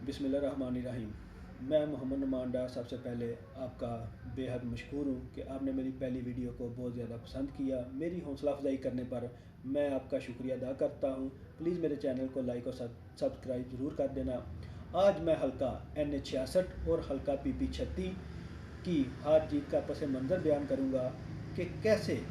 बिस्मिल्लाहिर्रहमानिर्रहीम। मैं मोहम्मद नुमान डार सबसे पहले आपका बेहद मशहूर हूँ कि आपने मेरी पहली वीडियो को बहुत ज़्यादा पसंद किया। मेरी हौसला अफजाई करने पर मैं आपका शुक्रिया अदा करता हूँ। प्लीज़ मेरे चैनल को लाइक और सब्सक्राइब ज़रूर कर देना। आज मैं हल्का NH66 और हल्का PP36 की हार जीत का पस मंज़र बयान करूँगा कि कैसे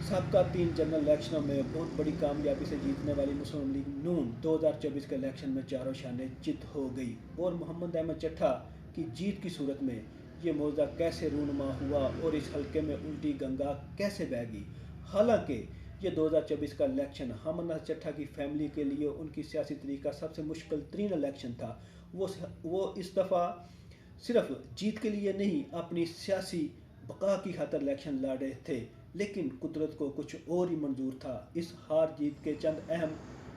सबका 3 जनरल इलेक्शनों में बहुत बड़ी कामयाबी से जीतने वाली मुस्लिम लीग नून 2024 के इलेक्शन में चारों शानें चित हो गई और मोहम्मद अहमद चट्ठा की जीत की सूरत में ये मौजा कैसे रूनुमा हुआ और इस हलके में उल्टी गंगा कैसे बहगी। हालांकि ये 2024 का इलेक्शन मोहम्मद चट्ठा की फैमिली के लिए उनकी सियासी तरीका सबसे मुश्किल तरीन इलेक्शन था। वो इस दफ़ा सिर्फ जीत के लिए नहीं अपनी सियासी बका की खातर इलेक्शन लड़ रहे थे, लेकिन कुदरत को कुछ और ही मंजूर था। इस हार जीत के चंद अहम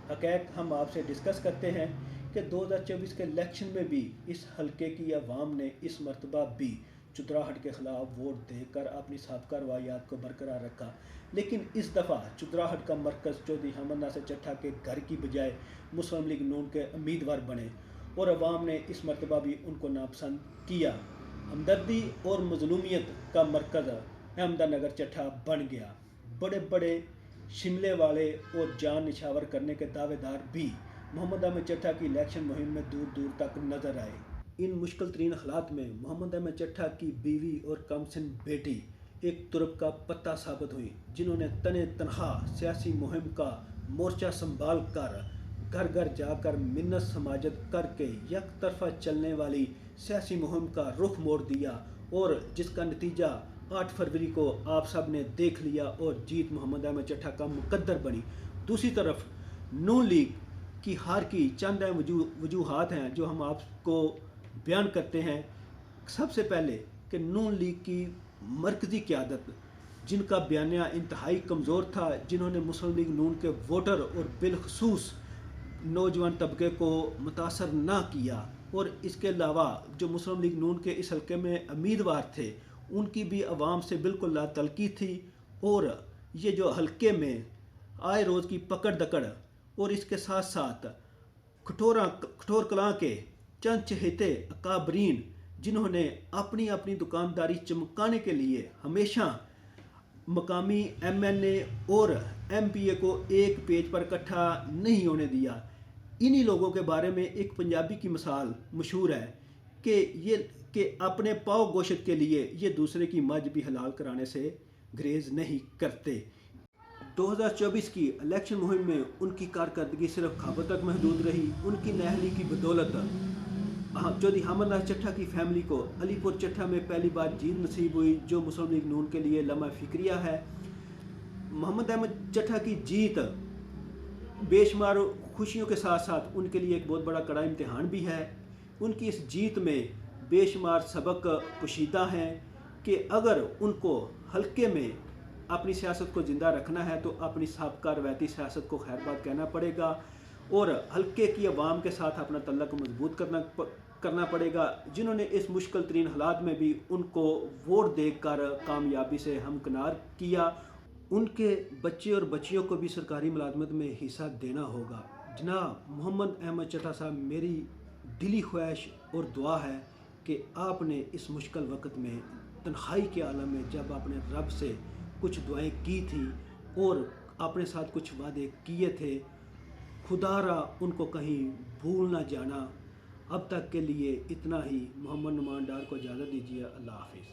हक़ैक़ हम आपसे डिस्कस करते हैं कि 2024 के इलेक्शन में भी इस हलके की अवाम ने इस मरतबा भी चुतराहट के ख़िलाफ़ वोट देकर अपनी साबका रवायात को बरकरार रखा, लेकिन इस दफ़ा चुतराहट का मरकज़ चौधरी अहमद नासिर चट्ठा के घर की बजाय मुस्लिम लीग नून के उम्मीदवार बने और अवाम ने इस मरतबा भी उनको नापसंद किया। हमदर्दी और मज़लूमियत का मरकज़ अहमदनगर चट्ठा बन गया। बड़े बड़े शिमले वाले और जान निछावर करने के दावेदार भी मोहम्मद अहमद चट्ठा की इलेक्शन मुहिम में दूर दूर तक नजर आए। इन मुश्किल तरीन हालात में मोहम्मद अहमद चट्ठा की बीवी और कमसिन बेटी एक तुरप का पत्ता साबित हुई, जिन्होंने तने तनहा सियासी मुहिम का मोर्चा संभाल कर घर घर जाकर मिन्नत समाजत करके एक तरफा चलने वाली सियासी मुहिम का रुख मोड़ दिया और जिसका नतीजा 8 फरवरी को आप सब ने देख लिया और जीत मोहम्मद अहमद चट्ठा का मुकद्दर बनी। दूसरी तरफ नून लीग की हार की चंद वजूहात हैं जो हम आपको बयान करते हैं। सबसे पहले कि नून लीग की मरकज़ी क़यादत, जिनका बयानिया इंतहाई कमज़ोर था, जिन्होंने मुस्लिम लीग नून के वोटर और बिलखसूस नौजवान तबके को मुतासर ना किया, और इसके अलावा जो मुस्लिम लीग नून के इस हल्के में उम्मीदवार थे उनकी भी आवाम से बिल्कुल लातल्की थी। और ये जो हल्के में आए रोज़ की पकड़ दकड़ और इसके साथ साथ कठोर कलां के चंद चहेते अकाबरीन, जिन्होंने अपनी अपनी दुकानदारी चमकाने के लिए हमेशा मकामी MNA और MPA को एक पेज पर इकट्ठा नहीं होने दिया। इन्हीं लोगों के बारे में एक पंजाबी की मिसाल मशहूर है कि अपने पाव गोश्त के लिए ये दूसरे की मज भी हलाल कराने से ग्रेज नहीं करते। 2024 की इलेक्शन मुहिम में उनकी कारकर्दगी सिर्फ ख़ाबों तक महदूद रही। उनकी नहली की बदौलत चौधरी अहमद नासिर चट्ठा की फैमिली को अलीपुर चट्ठा में पहली बार जीत नसीब हुई, जो मुस्लिम लीग नून के लिए लम्हा फिक्रिया है। मोहम्मद अहमद चट्ठा की जीत बेशुमार खुशियों के साथ साथ उनके लिए एक बहुत बड़ा कड़ा इम्तिहान भी है। उनकी इस जीत में बेशुमार सबक पोशीदा हैं कि अगर उनको हल्के में अपनी सियासत को ज़िंदा रखना है तो अपनी साबका रवायती सियासत को खैरबाद कहना पड़ेगा और हल्के की आवाम के साथ अपना तल्लक मजबूत करना पड़ेगा, जिन्होंने इस मुश्किल तरीन हालात में भी उनको वोट देकर कामयाबी से हमकिनार किया। उनके बच्चे और बच्चियों को भी सरकारी मुलाजमत में हिस्सा देना होगा। जनाब मोहम्मद अहमद चट्ठा साहब, मेरी दिली ख्वाहिश और दुआ है कि आपने इस मुश्किल वक्त में तन्हाई के आलम में जब आपने रब से कुछ दुआएं की थी और अपने साथ कुछ वादे किए थे, खुदारा उनको कहीं भूल ना जाना। अब तक के लिए इतना ही। मोहम्मद नुमान डार को इजाज़त दीजिए। अल्लाह हाफिज़।